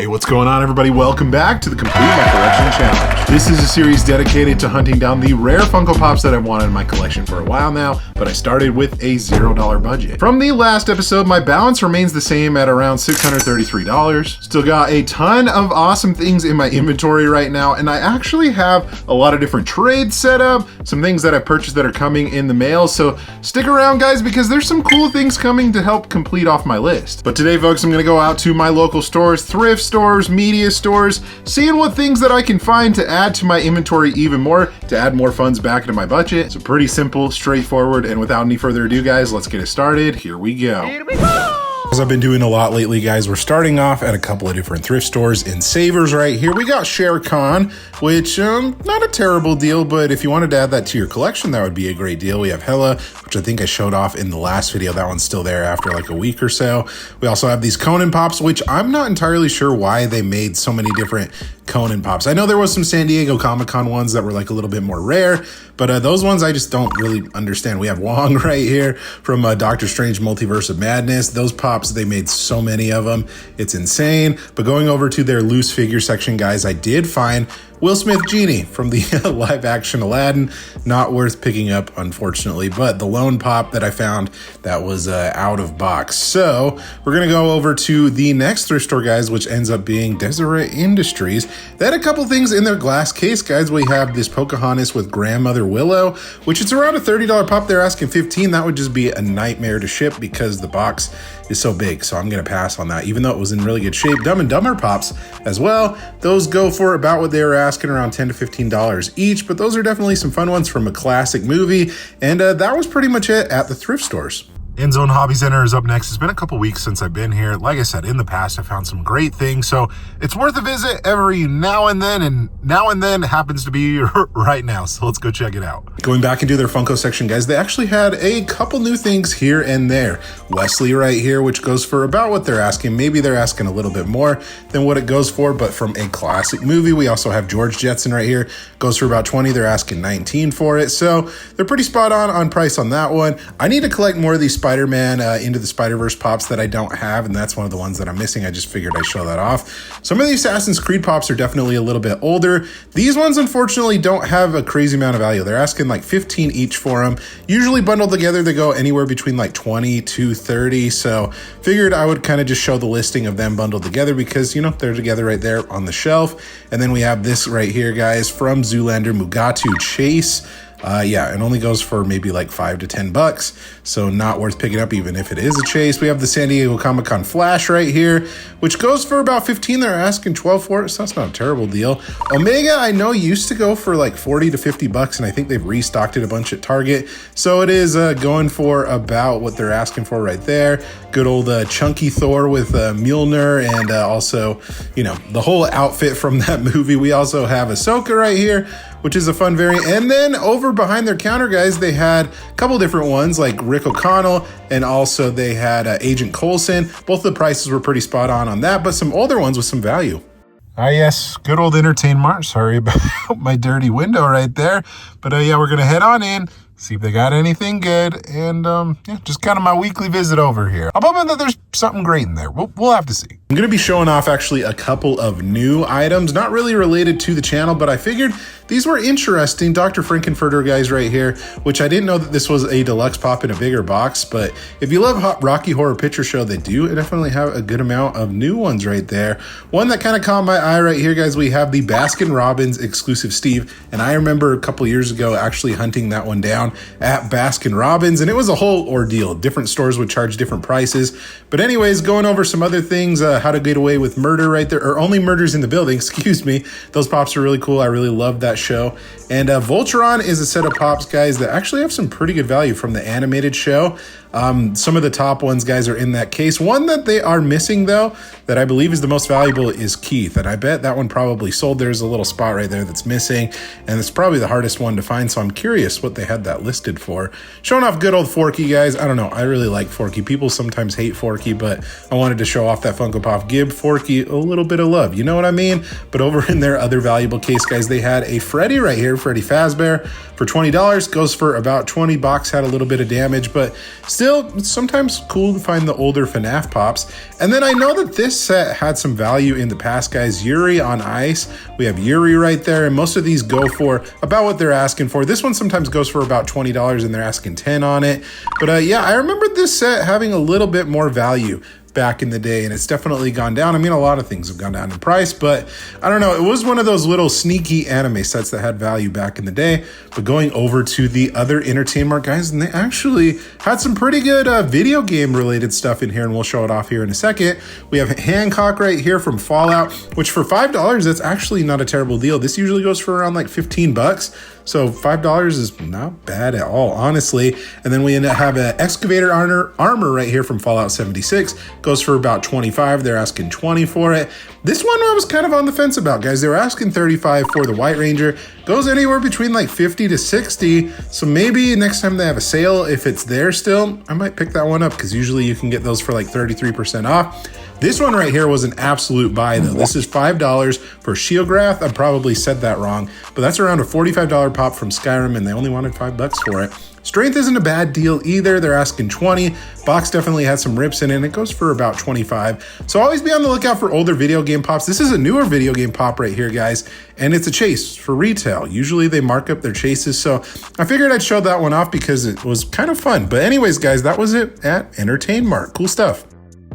Hey, what's going on, everybody? Welcome back to the Complete My Collection Challenge. This is a series dedicated to hunting down the rare Funko Pops that I've wanted in my collection for a while now, but I started with a $0 budget. From the last episode, my balance remains the same at around $633. Still got a ton of awesome things in my inventory right now, and I actually have a lot of different trades set up, some things that I've purchased that are coming in the mail, so stick around, guys, because there's some cool things coming to help complete off my list. But today, folks, I'm gonna go out to my local stores, thrift stores, media stores, seeing what things that I can find to add to my inventory even more, to add more funds back into my budget. So pretty simple, straightforward, and without any further ado, guys, let's get it started. Here we go. As I've been doing a lot lately, guys, we're starting off at a couple of different thrift stores in Savers right here. We got ShareCon, which not a terrible deal, but if you wanted to add that to your collection, that would be a great deal. We have Hella, which I think I showed off in the last video. That one's still there after like a week or so. We also have these Conan Pops, which I'm not entirely sure why they made so many different Conan Pops. I know there was some San Diego Comic-Con ones that were like a little bit more rare, but those ones I just don't really understand. We have Wong right here from Doctor Strange Multiverse of Madness. Those Pops, they made so many of them. It's insane. But going over to their loose figure section, guys, I did find Will Smith Genie from the live action Aladdin. Not worth picking up, unfortunately, but the lone Pop that I found that was out of box. So we're gonna go over to the next thrift store, guys, which ends up being Deseret Industries. They had a couple things in their glass case, guys. We have this Pocahontas with Grandmother Willow, which is around a $30 pop. They're asking $15. That would just be a nightmare to ship because the box is so big, so I'm gonna pass on that, even though it was in really good shape. Dumb and Dumber Pops as well. Those go for about what they were asking, around $10 to $15 each, but those are definitely some fun ones from a classic movie, and that was pretty much it at the thrift stores. End Zone Hobby Center is up next. It's been a couple weeks since I've been here. Like I said, in the past, I found some great things, so it's worth a visit every now and then happens to be right now, so let's go check it out. Going back into their Funko section, guys, they actually had a couple new things here and there. Wesley right here, which goes for about what they're asking. Maybe they're asking a little bit more than what it goes for, but from a classic movie. We also have George Jetson right here. Goes for about 20. They're asking 19 for it, so they're pretty spot on price on that one. I need to collect more of these Spider-Man Into the Spider-Verse Pops that I don't have, and that's one of the ones that I'm missing. I just figured I'd show that off. Some of the Assassin's Creed Pops are definitely a little bit older. These ones, unfortunately, don't have a crazy amount of value. They're asking like 15 each for them. Usually bundled together, they go anywhere between like 20 to 30, so figured I would kind of just show the listing of them bundled together because, you know, they're together right there on the shelf. And then we have this right here, guys, from Zoolander, Mugatu Chase. Yeah, it only goes for maybe like $5 to $10, so not worth picking up even if it is a chase. We have the San Diego Comic-Con Flash right here, which goes for about 15. They're asking 12 for it, so that's not a terrible deal. Omega, I know, used to go for like 40 to 50 bucks, and I think they've restocked it a bunch at Target, so it is going for about what they're asking for right there. Good old chunky Thor with Mjolnir, and also, you know, the whole outfit from that movie. We also have Ahsoka right here, which is a fun variant. And then over behind their counter, guys, they had a couple different ones like Rick O'Connell, and also they had Agent Coulson. Both the prices were pretty spot on that, but some older ones with some value. Ah, yes, good old Entertain Mart. Sorry about my dirty window right there. But yeah, we're gonna head on in, see if they got anything good, and yeah, just kind of my weekly visit over here. I'm hoping that there's something great in there. We'll have to see. I'm gonna be showing off actually a couple of new items, not really related to the channel, but I figured these were interesting. Dr. Frankenfurter guys right here, which I didn't know that this was a deluxe pop in a bigger box, but if you love Rocky Horror Picture Show, they do definitely have a good amount of new ones right there. One that kind of caught my eye right here, guys, we have the Baskin-Robbins exclusive Steve, and I remember a couple years ago actually hunting that one down at Baskin-Robbins, and it was a whole ordeal. Different stores would charge different prices, but anyways, going over some other things, How to Get Away with Murder right there, or Only Murders in the Building, excuse me. Those pops are really cool. I really love that show. And Voltron is a set of pops, guys, that actually have some pretty good value from the animated show. Some of the top ones, guys, are in that case. One that they are missing, though, that I believe is the most valuable is Keith, and I bet that one probably sold. There's a little spot right there that's missing, and it's probably the hardest one to find, so I'm curious what they had that listed for. Showing off good old Forky, guys. I don't know, I really like Forky. People sometimes hate Forky, but I wanted to show off that Funko Pop. Give Forky a little bit of love, you know what I mean? But over in their other valuable case, guys, they had a Freddy right here, Freddy Fazbear, for $20. Goes for about 20 bucks, had a little bit of damage, but still still, it's sometimes cool to find the older FNAF pops. And then I know that this set had some value in the past, guys. Yuri on Ice. We have Yuri right there, and most of these go for about what they're asking for. This one sometimes goes for about $20 and they're asking 10 on it. But yeah, I remember this set having a little bit more value back in the day, and it's definitely gone down. I mean, a lot of things have gone down in price, but I don't know, it was one of those little sneaky anime sets that had value back in the day. But going over to the other Entertainment, guys, and they actually had some pretty good video game related stuff in here, and we'll show it off here in a second. We have Hancock right here from Fallout, which for $5, that's actually not a terrible deal. This usually goes for around like 15 bucks. So $5 is not bad at all, honestly. And then we end up have an excavator armor right here from Fallout 76. Goes for about 25. They're asking 20 for it. This one I was kind of on the fence about, guys. They were asking 35 for the White Ranger. Goes anywhere between like 50 to 60. So maybe next time they have a sale, if it's there still, I might pick that one up, because usually you can get those for like 33% off. This one right here was an absolute buy though. This is $5 for Shieldgrath. I probably said that wrong, but that's around a $45 pop from Skyrim, and they only wanted $5 for it. Strength isn't a bad deal either. They're asking 20. Box definitely had some rips in it, and it goes for about 25. So always be on the lookout for older video game pops. This is a newer video game pop right here, guys, and it's a chase for retail. Usually they mark up their chases, so I figured I'd show that one off because it was kind of fun. But anyways, guys, that was it at Entertainment. Cool stuff.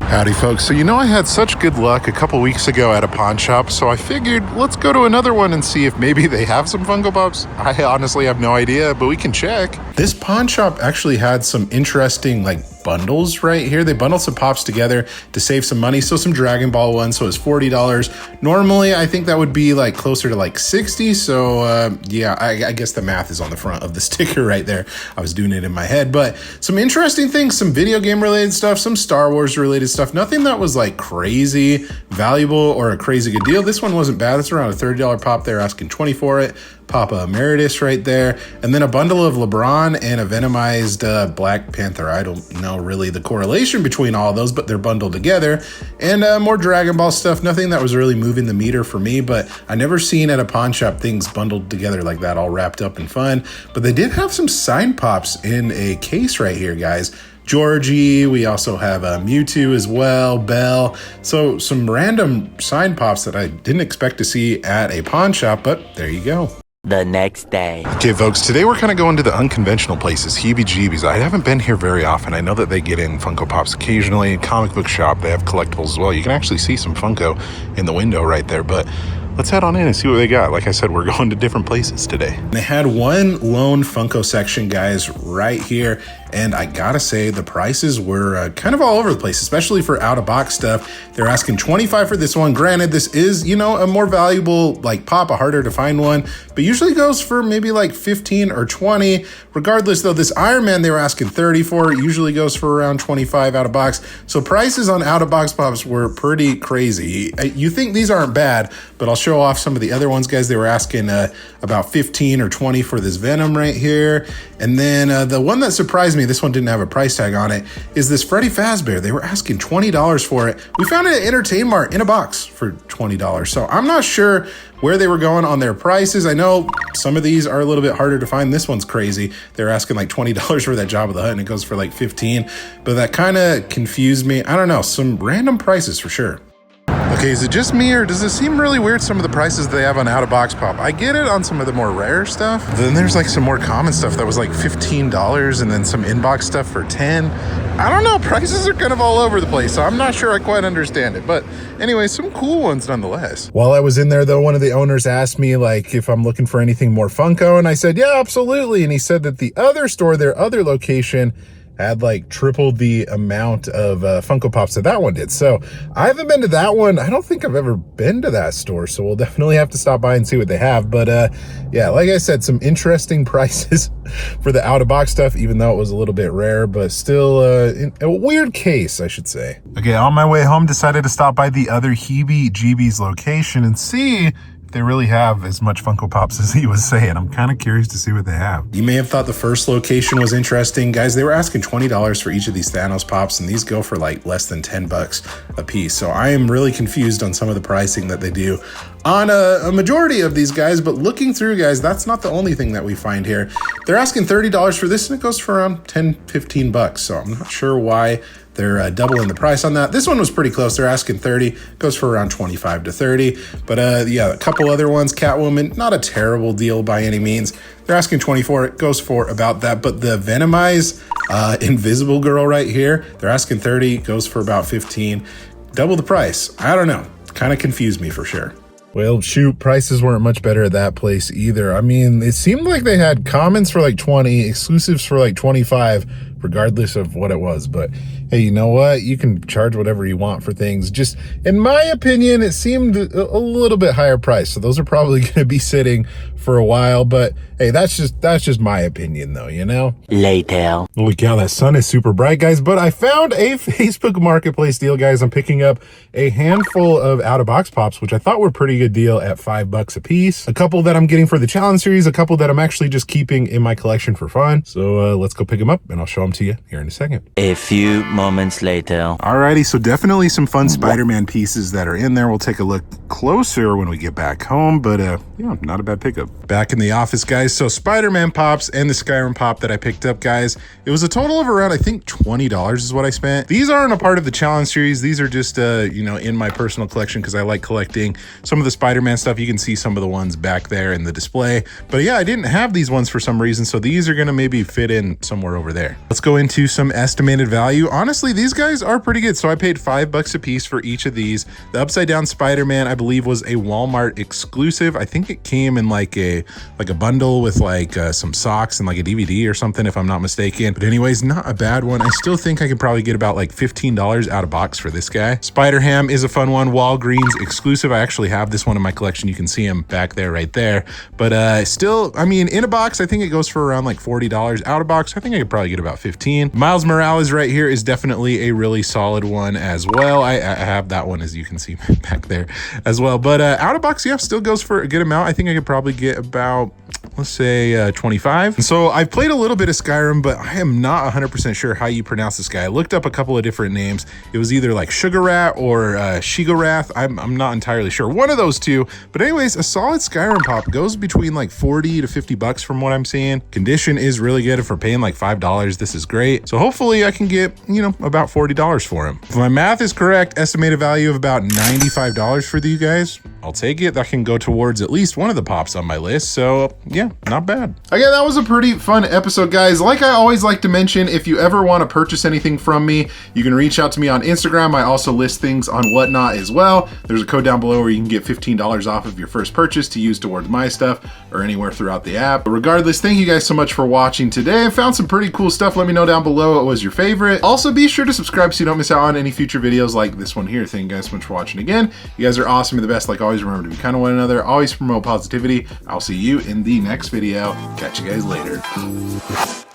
Howdy folks, so you know I had such good luck a couple weeks ago at a pawn shop, so I figured let's go to another one and see if maybe they have some Funko Pops. I honestly have no idea, but we can check. This pawn shop actually had some interesting like bundles right here. They bundled some pops together to save some money. So some Dragon Ball ones, so it's $40. Normally I think that would be like closer to like 60. So yeah, I guess the math is on the front of the sticker right there. I was doing it in my head, but some interesting things, some video game related stuff, some Star Wars related stuff. Nothing that was like crazy valuable or a crazy good deal. This one wasn't bad. It's around a $30 pop. They're asking 20 for it. Papa Emeritus right there, and then a bundle of LeBron and a Venomized Black Panther. I don't know really the correlation between all of those, but they're bundled together. And more Dragon Ball stuff. Nothing that was really moving the meter for me, but I never seen at a pawn shop things bundled together like that, all wrapped up and fun. But they did have some sign pops in a case right here, guys. Georgie, we also have Mewtwo as well, Bell. So some random sign pops that I didn't expect to see at a pawn shop, but there you go. The next day. Okay, folks, today we're kind of going to the unconventional places, heebie-jeebies. I haven't been here very often. I know that they get in Funko Pops occasionally. Comic book shop, they have collectibles as well. You can actually see some Funko in the window right there, but let's head on in and see what they got. Like I said, we're going to different places today. They had one lone Funko section, guys, right here. And I gotta say, the prices were kind of all over the place, especially for out-of-box stuff. They're asking $25 for this one. Granted, this is, you know, a more valuable like pop, a harder to find one, but usually goes for maybe like 15 or 20. Regardless, though, this Iron Man they were asking 30 for. It usually goes for around 25 out-of-box. So prices on out-of-box pops were pretty crazy. You think these aren't bad, but I'll show off some of the other ones, guys. They were asking about 15 or 20 for this Venom right here. And then the one that surprised me, this one didn't have a price tag on it, is this Freddy Fazbear. They were asking $20 for it. We found it at Entertainment in a box for $20. So I'm not sure where they were going on their prices. I know some of these are a little bit harder to find. This one's crazy. They're asking like $20 for that Jabba the Hutt, and it goes for like 15. But that kind of confused me. I don't know, some random prices for sure. Okay, is it just me, or does it seem really weird, some of the prices they have on out-of-box pop? I get it on some of the more rare stuff. Then there's like some more common stuff that was like $15, and then some inbox stuff for 10. I don't know, prices are kind of all over the place, so I'm not sure I quite understand it. But anyway, some cool ones nonetheless. While I was in there though, one of the owners asked me like if I'm looking for anything more Funko, and I said, yeah, absolutely. And he said that the other store, their other location, had like tripled the amount of Funko Pops that one did. So I haven't been to that one. I don't think I've ever been to that store. So we'll definitely have to stop by and see what they have. But yeah, like I said, some interesting prices for the out-of-box stuff, even though it was a little bit rare, but still a weird case, I should say. Okay, on my way home, decided to stop by the other Heebie-Jeebies location and see they really have as much Funko Pops as he was saying. I'm kind of curious to see what they have. You may have thought the first location was interesting. Guys, they were asking $20 for each of these Thanos Pops, and these go for like less than 10 bucks a piece. So I am really confused on some of the pricing that they do on a majority of these guys, but looking through, guys, that's not the only thing that we find here. They're asking $30 for this, and it goes for around 10, 15 bucks. So I'm not sure why they're doubling the price on that. This one was pretty close. They're asking 30, goes for around 25 to 30. But yeah, a couple other ones, Catwoman, not a terrible deal by any means. They're asking 24, it goes for about that. But the Venomized Invisible Girl right here, they're asking 30, goes for about 15. Double the price. I don't know. Kind of confused me for sure. Well, shoot, prices weren't much better at that place either. I mean, it seemed like they had commons for like 20, exclusives for like 25, regardless of what it was. But hey, you know what? You can charge whatever you want for things. Just in my opinion, it seemed a little bit higher price. So those are probably going to be sitting for a while. But hey, that's just my opinion though, you know? Later. Holy cow, that sun is super bright, guys. But I found a Facebook Marketplace deal, guys. I'm picking up a handful of out-of-box pops, which I thought were pretty good deal at $5 a piece. A couple that I'm getting for the challenge series, a couple that I'm actually just keeping in my collection for fun. So let's go pick them up and I'll show them to you here in a second. A few moments later. Alrighty, so definitely some fun Spider-Man pieces that are in there. We'll take a look closer when we get back home, but yeah, not a bad pickup. Back in the office, guys. So Spider-Man pops and the Skyrim pop that I picked up, guys, it was a total of around, I think, $20 is what I spent. These aren't a part of the challenge series. These are just, you know, in my personal collection because I like collecting some of the Spider-Man stuff. You can see some of the ones back there in the display. But yeah, I didn't have these ones for some reason, so these are going to maybe fit in somewhere over there. Let's go into some estimated value. Honestly, these guys are pretty good. So I paid $5 a piece for each of these. The Upside Down Spider-Man, I believe, was a Walmart exclusive. I think it came in like a bundle with like some socks and like a DVD or something, if I'm not mistaken. But anyways, not a bad one. I still think I could probably get about like $15 out of box for this guy. Spider-Ham is a fun one. Walgreens exclusive. I actually have this one in my collection. You can see him back there, right there. But still, I mean, in a box, I think it goes for around like $40. Out of box, I think I could probably get about 15. Miles Morales right here is definitely a really solid one as well. I have that one, as you can see back there as well. But out of box, yeah, still goes for a good amount. I think I could probably get about, let's say 25. And so I've played a little bit of Skyrim, but I am not 100% sure how you pronounce this guy. I looked up a couple of different names. It was either like Sugar Rat or Shigorath. I'm not entirely sure. One of those two. But anyways, a solid Skyrim pop goes between like 40 to 50 bucks from what I'm seeing. Condition is really good. If we're paying like $5, this is great. So hopefully I can get, you know, about $40 for him. If my math is correct, estimated value of about $95 for you guys. I'll take it. That can go towards at least one of the pops on my list. So yeah, not bad. Again, that was a pretty fun episode, guys. Like I always like to mention, if you ever want to purchase anything from me, you can reach out to me on Instagram. I also list things on Whatnot as well. There's a code down below where you can get $15 off of your first purchase to use towards my stuff or anywhere throughout the app. But regardless, thank you guys so much for watching today. I found some pretty cool stuff. Let me know down below what was your favorite. Also, be sure to subscribe so you don't miss out on any future videos like this one here. Thank you guys so much for watching again. You guys are awesome. You're the best. Like always, remember to be kind to one another. Always promote positivity. I'll see you in the next video. Catch you guys later.